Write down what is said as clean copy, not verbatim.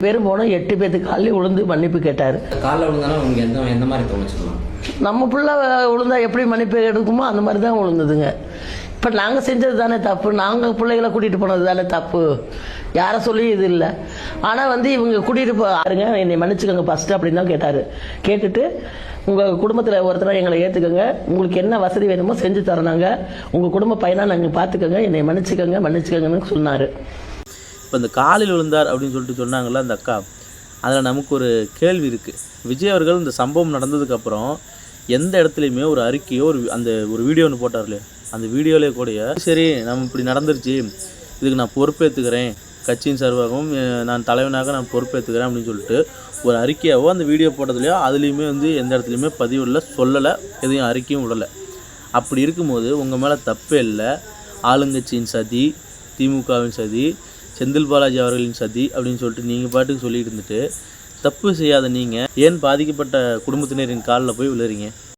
பேரும் போனோம் 8 பேத்துக்கு காலையில் உளுந்து மன்னிப்பு கேட்டார். காலைல விழுந்தாலும் உங்களுக்கு எந்த மாதிரி தோணுச்சுக்கலாம்? நம்ம பிள்ளை விழுந்தா எப்படி மன்னிப்பு எடுக்குமோ அந்த மாதிரி தான் விழுந்ததுங்க. இப்போ நாங்கள் செஞ்சது தானே தப்பு, நாங்கள் பிள்ளைகளை கூட்டிகிட்டு போனது தானே தப்பு, யாரை சொல்லி இது இல்லை. ஆனால் இவங்க கூட்டிகிட்டு பாருங்க, என்னை மன்னிச்சுக்கோங்க ஃபஸ்ட்டு அப்படின்னு தான் கேட்டார். கேட்டுட்டு உங்கள் குடும்பத்தில் ஒருத்தரை எங்களை ஏற்றுக்கோங்க, உங்களுக்கு என்ன வசதி வேணுமோ செஞ்சு தரோம், உங்கள் குடும்ப பையனாக நாங்கள் பார்த்துக்கோங்க, என்னை மன்னிச்சுக்கோங்கன்னு சொன்னார். இப்போ இந்த காலில் விழுந்தார் அப்படின்னு சொல்லிட்டு சொன்னாங்கள்ல அந்த அக்கா, அதில் நமக்கு ஒரு கேள்வி இருக்குது. விஜய் அவர்கள் இந்த சம்பவம் நடந்ததுக்கப்புறம் எந்த இடத்துலையுமே ஒரு அறிக்கையோ ஒரு வீடியோ ஒன்று போட்டார் இல்லையா, அந்த வீடியோவிலே கூடயே சரி நம்ம இப்படி நடந்துருச்சு, இதுக்கு நான் பொறுப்பேற்றுக்கிறேன், கட்சியின் சார்பாகவும் நான் தலைவனாக நான் பொறுப்பேற்றுக்கிறேன் அப்படின்னு சொல்லிட்டு ஒரு அறிக்கையாவோ அந்த வீடியோ போட்டதுலையோ அதுலேயுமே எந்த இடத்துலையுமே பதிவு இல்லை, சொல்லலை, எதையும் அறிக்கையும் விடலை. அப்படி இருக்கும்போது உங்கள் மேலே தப்பே இல்லை, ஆளுங்கட்சியின் சதி, திமுகவின் சதி, செந்தில் பாலாஜி அவர்களின் சதி அப்படின்னு சொல்லிட்டு நீங்கள் பாட்டுக்கு சொல்லிட்டு இருந்துட்டு தப்பு செய்யாத நீங்கள் ஏன் பாதிக்கப்பட்ட குடும்பத்தினரின் காலில் போய் விழுறீங்க?